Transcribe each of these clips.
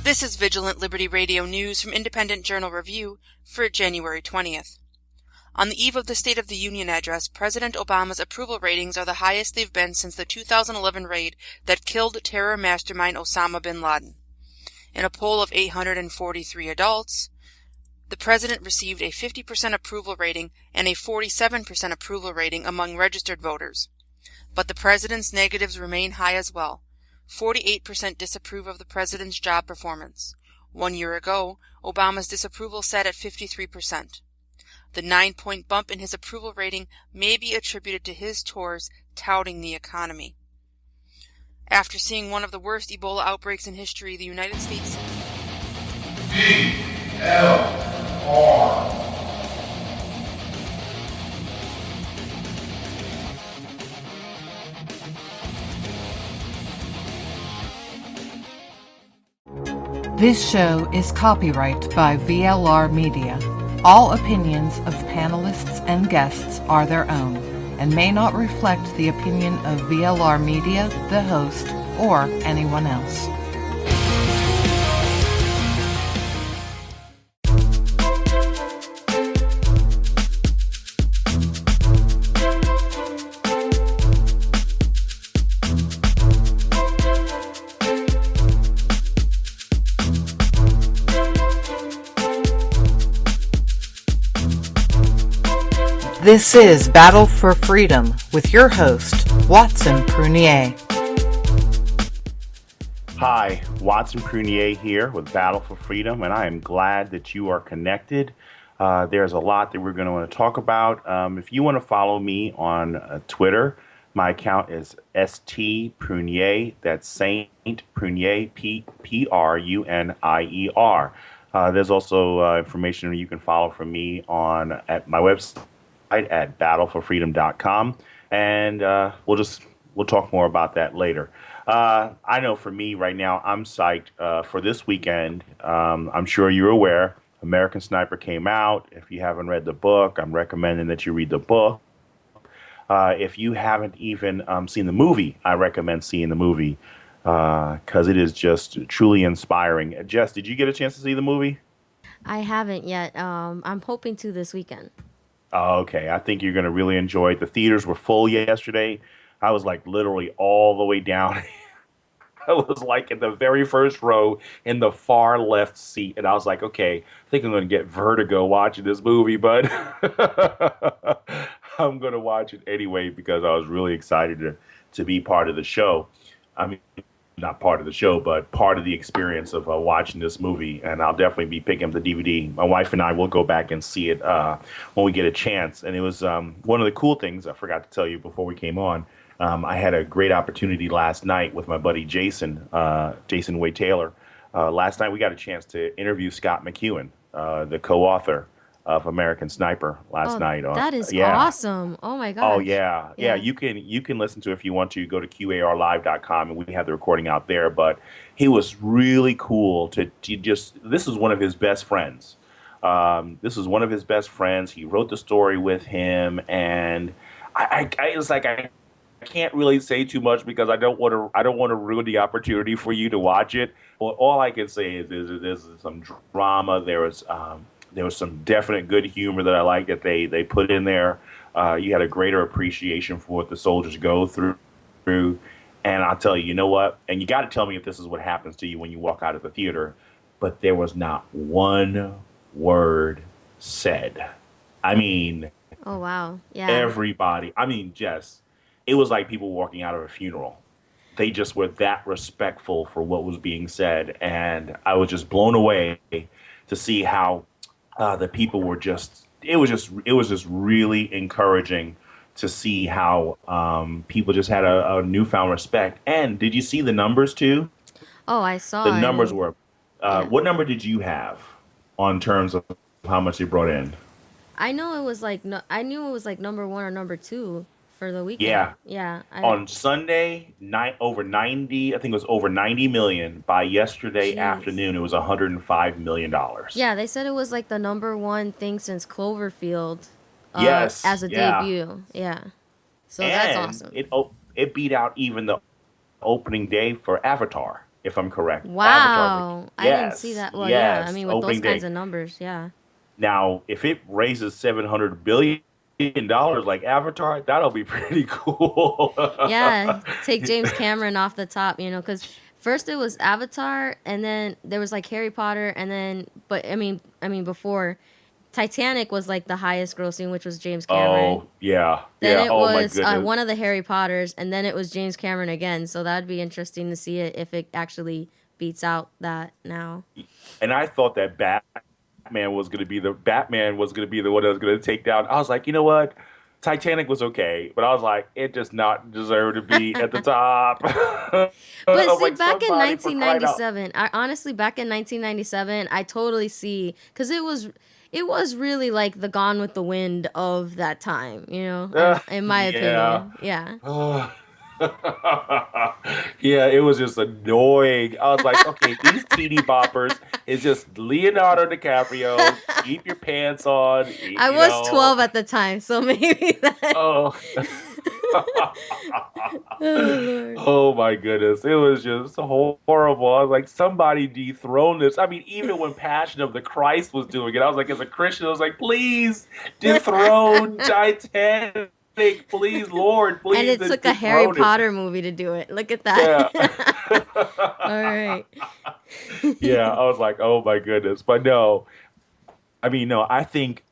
This is Vigilant Liberty Radio News from Independent Journal Review for January 20th. On the eve of the State of the Union address, President Obama's approval ratings are the highest they've been since the 2011 raid that killed terror mastermind Osama bin Laden. In a poll of 843 adults, the president received a 50% approval rating and a 47% approval rating among registered voters. But the president's negatives remain high as well. 48% disapprove of the president's job performance. 1 year ago, Obama's disapproval sat at 53%. The 9-point bump in his approval rating may be attributed to his tours touting the economy. After seeing one of the worst Ebola outbreaks in history, the United States... VLR. This show is copyright by VLR Media. All opinions of panelists and guests are their own and may not reflect the opinion of VLR Media, the host, or anyone else. This is Battle for Freedom with your host, Watson Prunier. Hi, Watson Prunier here with Battle for Freedom, and I am glad that you are connected. There's a lot that we're going to want to talk about. If you want to follow me on Twitter, my account is St. Prunier. That's Saint Prunier, Prunier. There's also information you can follow from me at my website at battleforfreedom.com, and we'll talk more about that later. I know for me right now, I'm psyched for this weekend. I'm sure you're aware, American Sniper came out. If you haven't read the book, I'm recommending that you read the book. If you haven't even seen the movie, I recommend seeing the movie because it is just truly inspiring. Jess, did you get a chance to see the movie? I haven't yet. I'm hoping to this weekend. Oh, okay. I think you're going to really enjoy it. The theaters were full yesterday. I was like literally all the way down. I was like in the very first row in the far left seat. And I was like, okay, I think I'm going to get vertigo watching this movie, but I'm going to watch it anyway because I was really excited to be part of the show. I mean, not part of the show, but part of the experience of watching this movie. And I'll definitely be picking up the DVD. My wife and I will go back and see it when we get a chance. And it was one of the cool things I forgot to tell you before we came on. I had a great opportunity last night with my buddy Jason Wade Taylor. Last night we got a chance to interview Scott McEwen, the co-author of American Sniper last night. That is awesome. Oh my gosh. Oh yeah. You can listen to it if you want to. Go to QARlive.com and we have the recording out there. But he was really cool to just. This is one of his best friends. This is one of his best friends. He wrote the story with him, and I was like I can't really say too much because I don't want to ruin the opportunity for you to watch it. But all I can say is there's some drama. There was some definite good humor that I like that they put in there. You had a greater appreciation for what the soldiers go through. And I'll tell you, you know what? And you got to tell me if this is what happens to you when you walk out of the theater. But there was not one word said. I mean, oh wow, yeah. Everybody. I mean, Jess, it was like people walking out of a funeral. They just were that respectful for what was being said, and I was just blown away to see how. The people were just. It was just really encouraging to see how people just had a newfound respect. And did you see the numbers too? Oh, I saw. The numbers were. What number did you have on terms of how much they brought in? I know it was like I knew it was like number 1 or number 2 for the weekend. Yeah. On Sunday, over 90. I think it was over 90 million. By yesterday afternoon, it was $105 million. Yeah, they said it was like the number 1 thing since Cloverfield. Yes, as a debut. Yeah. So that's awesome. It beat out even the opening day for Avatar. if I'm correct. Avatar. Wow. I didn't see Yes, that. Well, yeah. I yes. mean, with those Opening kinds day. of numbers, yeah. Now, if it raises $700 billion like Avatar, that'll be pretty cool. Yeah, take James Cameron off the top, because first it was Avatar, and then there was like Harry Potter, and then, but I mean, before Titanic was like the highest grossing, which was James Cameron. Oh, yeah. Then Yeah. it Oh my was goodness. one of the Harry Potters, and then it was James Cameron again. So that'd be interesting to see it if it actually beats out that now. And I thought that Batman was gonna be the one that was gonna take down. I was like, you know what? Titanic was okay, but I was like, it does not deserve to be at the top. But I'm see, like, back in somebody for crying out. 1997, I honestly back in 1997, I totally see because it was really like the Gone with the Wind of that time, in my Yeah. opinion. Yeah. Yeah, it was just annoying. I was like, okay, these teeny boppers is just Leonardo DiCaprio. Keep your pants on, I you was know. 12 at the time, so maybe that. Oh. Oh Lord. Oh my goodness. It was just horrible. I was like, somebody dethrone this. I mean, even when Passion of the Christ was doing it, I was like, as a Christian, I was like, please dethrone Titanic. Please, Lord, And please it took a Harry dethrone it. Potter movie to do it. Look at Yeah. that. All right. Yeah, I was like, oh my goodness. But no, I mean, no, I think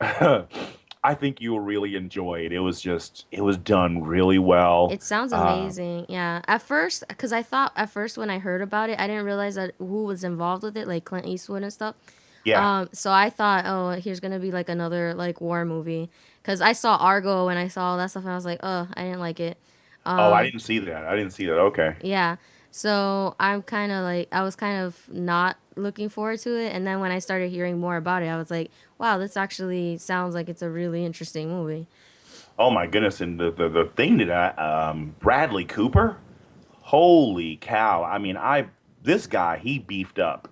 I think you'll really enjoy it. It was done really well. It sounds Uh, amazing. Yeah. At first, because I thought at first when I heard about it, I didn't realize that who was involved with it, like Clint Eastwood and stuff. yeah. So I thought, oh, here's gonna be like another like war movie, because I saw Argo and I saw all that stuff and I was like, oh, I didn't like it. Oh, I Um, didn't see that. I didn't see that. Okay. yeah. So I'm kind of like, I was kind of not looking forward to it, and then when I started hearing more about it, I was like, wow, this actually sounds like it's a really interesting movie. Oh my goodness! And the thing that Bradley Cooper, holy cow! I mean, I this guy he beefed up.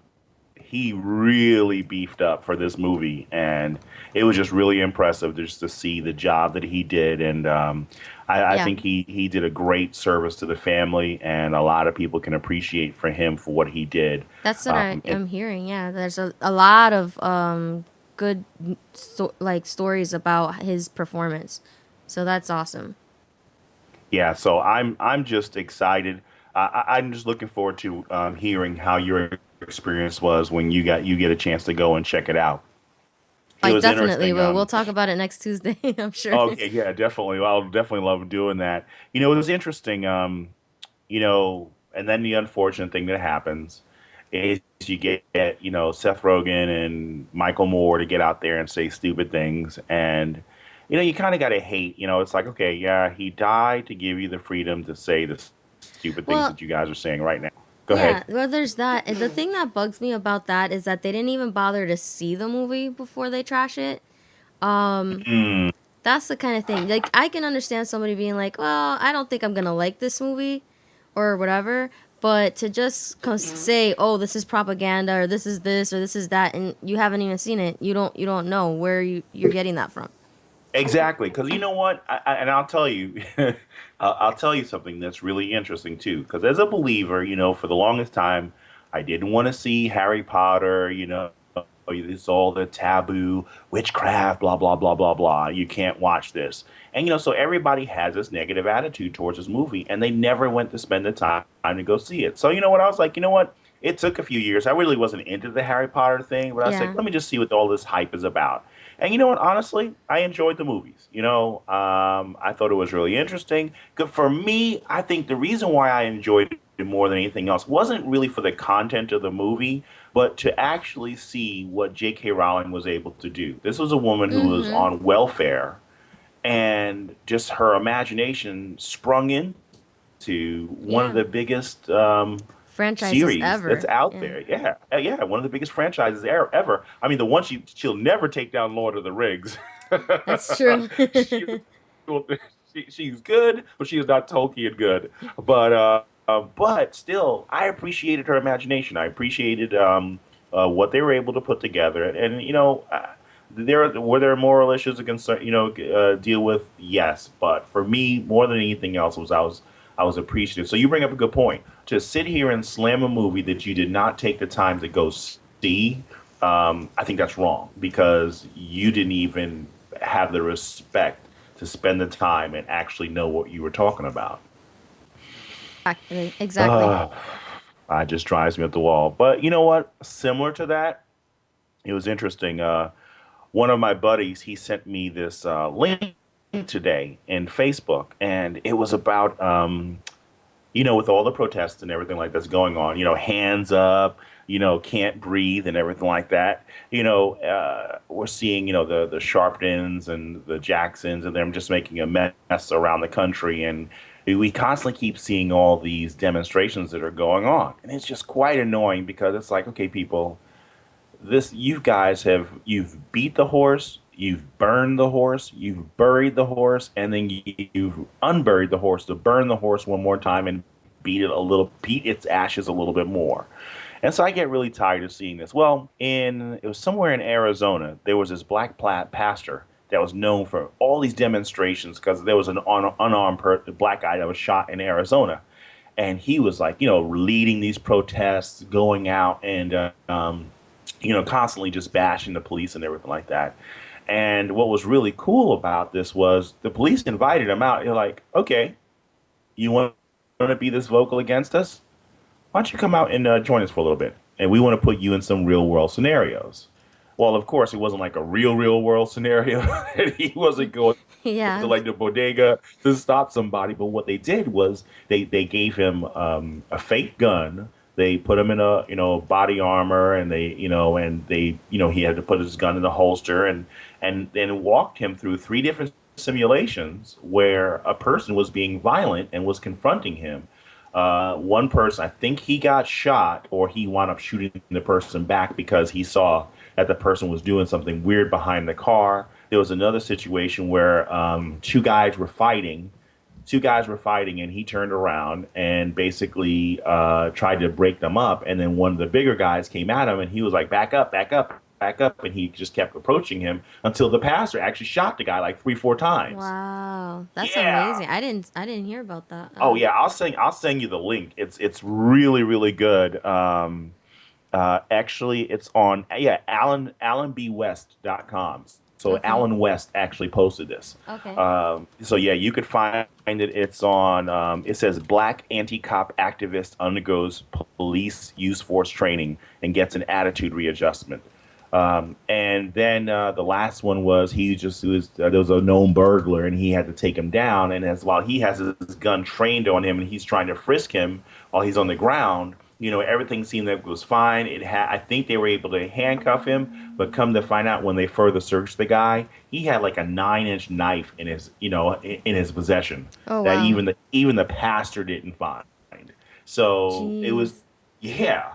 He really beefed up for this movie, and it was just really impressive just to see the job that he did. And I Yeah. think he did a great service to the family, and a lot of people can appreciate for him for what he did. That's what I And am hearing. Yeah, there's a lot of good like stories about his performance. So that's awesome. yeah, so I'm just excited. I'm just looking forward to hearing how your experience was when you get a chance to go and check it out. It I was definitely interesting. will. We'll talk about it next Tuesday, I'm sure. Okay, yeah, definitely. Well, I'll definitely love doing that. It was interesting. And then the unfortunate thing that happens is you get Seth Rogen and Michael Moore to get out there and say stupid things, and you kind of got to hate. It's like, okay, yeah, he died to give you the freedom to say the stupid things Well, that you guys are saying right now. Go ahead. yeah, well, there's that. And the thing that bugs me about that is that they didn't even bother to see the movie before they trash it. Um, Mm, that's the kind of thing. Like, I can understand somebody being like, well, I don't think I'm gonna like this movie or whatever. But to just say, "Oh, this is propaganda," or "This is this," or "This is that," and you haven't even seen it, you don't know where you're getting that from. exactly, because you know what, and I'll tell you, I'll tell you something that's really interesting too. Because as a believer, for the longest time, I didn't want to see Harry Potter. It's all the taboo, witchcraft, blah blah blah blah blah. You can't watch this, and so everybody has this negative attitude towards this movie, and they never went to spend the time to go see it. So you know what, I was like, you know what, it took a few years. I really wasn't into the Harry Potter thing, but I was like, Yeah. let me just see what all this hype is about. And you know what? Honestly, I enjoyed the movies. I thought it was really interesting. Good for me. I think the reason why I enjoyed it more than anything else wasn't really for the content of the movie, but to actually see what J.K. Rowling was able to do. This was a woman who was Mm-hmm. on welfare, and just her imagination sprung into one of Yeah. the biggest Franchises series that's ever. out Yeah. there. Yeah, yeah, one of the biggest franchises ever. I mean, the one she'll never take down Lord of the Rings. That's true. she's she's good, but she is not Tolkien good. But still, I appreciated her imagination. I appreciated what they were able to put together, and there moral issues to concern, deal with? Yes, but for me, more than anything else, was I was appreciative. So you bring up a good point. To sit here and slam a movie that you did not take the time to go see, I think that's wrong because you didn't even have the respect to spend the time and actually know what you were talking about. Exactly. It just drives me up the wall. But you know what? Similar to that, it was interesting. One of my buddies, he sent me this link today in Facebook, and it was about with all the protests and everything like that's going on, hands up, can't breathe and everything like that. We're seeing, the Sharptons and the Jacksons and them just making a mess around the country. And we constantly keep seeing all these demonstrations that are going on. And it's just quite annoying because it's like, okay, people, you've beat the horse, you've burned the horse, you've buried the horse, and then you've unburied the horse to burn the horse one more time and beat its ashes a little bit more. And so I get really tired of seeing this. Well, it was somewhere in Arizona, there was this black pastor that was known for all these demonstrations because there was an unarmed black guy that was shot in Arizona. And he was like, leading these protests, going out and, constantly just bashing the police and everything like that. And what was really cool about this was the police invited him out. You're like, okay, you want to be this vocal against us? Why don't you come out and join us for a little bit? And we want to put you in some real world scenarios. Well, of course, it wasn't like a real world scenario. He wasn't going to Yeah. like the bodega to stop somebody. But what they did was they gave him a fake gun. They put him in a body armor, and he had to put his gun in the holster, and then walked him through 3 different simulations where a person was being violent and was confronting him. One person, I think he got shot, or he wound up shooting the person back because he saw that the person was doing something weird behind the car. There was another situation where two guys were fighting, and he turned around and basically tried to break them up. And then one of the bigger guys came at him, and he was like, back up, back up, back up. And he just kept approaching him until the pastor actually shot the guy like 3, 4 times. Wow, that's Yeah. amazing. I didn't hear about that. Oh yeah, I'll send you the link. It's really really good. Actually, it's on allenbwest.com. So Okay. Alan West actually posted this. Okay. So yeah, you could find it. It's on. It says Black anti-cop activist undergoes police use force training and gets an attitude readjustment. And then the last one was there was a known burglar, and he had to take him down. And while he has his gun trained on him and he's trying to frisk him while he's on the ground, everything seemed like it was fine. I think they were able to handcuff him, but come to find out when they further searched the guy, he had like a 9-inch knife in his possession Oh that wow. even the pastor didn't find. So it was, Jeez. yeah.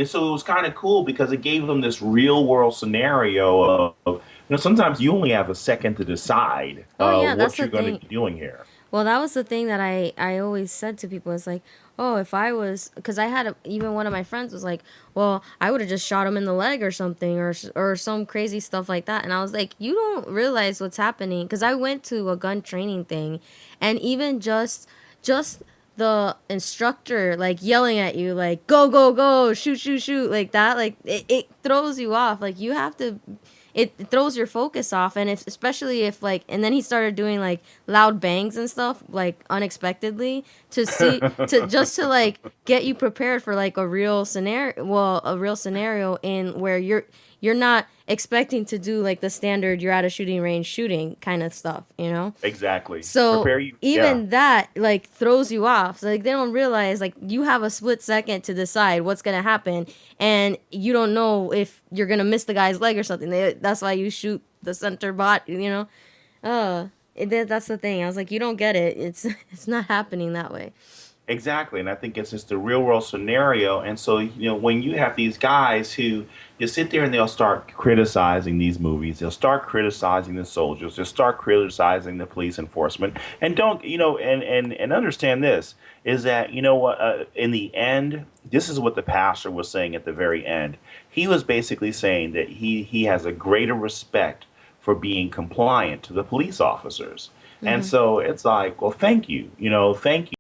So it was kind of cool because it gave them this real world scenario of sometimes you only have a second to decide Oh yeah, that's what the you're going to thing. be doing here. Well, that was the thing that I always said to people. It's like, oh, if I was, because even one of my friends was like, well, I would have just shot him in the leg or something, or some crazy stuff like that. And I was like, you don't realize what's happening, because I went to a gun training thing, and even just the instructor like yelling at you like go go go, shoot shoot shoot, like that, like it throws you off. Like you have to, it throws your focus off. And especially if like, and then he started doing like loud bangs and stuff like unexpectedly to like get you prepared for like a real scenario in where you're not expecting to do like the standard you're at a shooting range shooting kind of stuff, you know? Exactly. So Prepare you. Yeah. even that like throws you off. So like they don't realize like you have a split second to decide what's gonna happen, and you don't know if you're gonna miss the guy's leg or something. That's why you shoot the center bot. You know, that's the thing. I was like, you don't get it. It's not happening that way. Exactly, and I think it's just a real world scenario. And so, when you have these guys who you sit there and they'll start criticizing these movies, they'll start criticizing the soldiers, they'll start criticizing the police enforcement, and don't, and understand this is that, what, in the end, this is what the pastor was saying at the very end. He was basically saying that he has a greater respect for being compliant to the police officers. And Hmm. so it's like, well, thank you, thank you.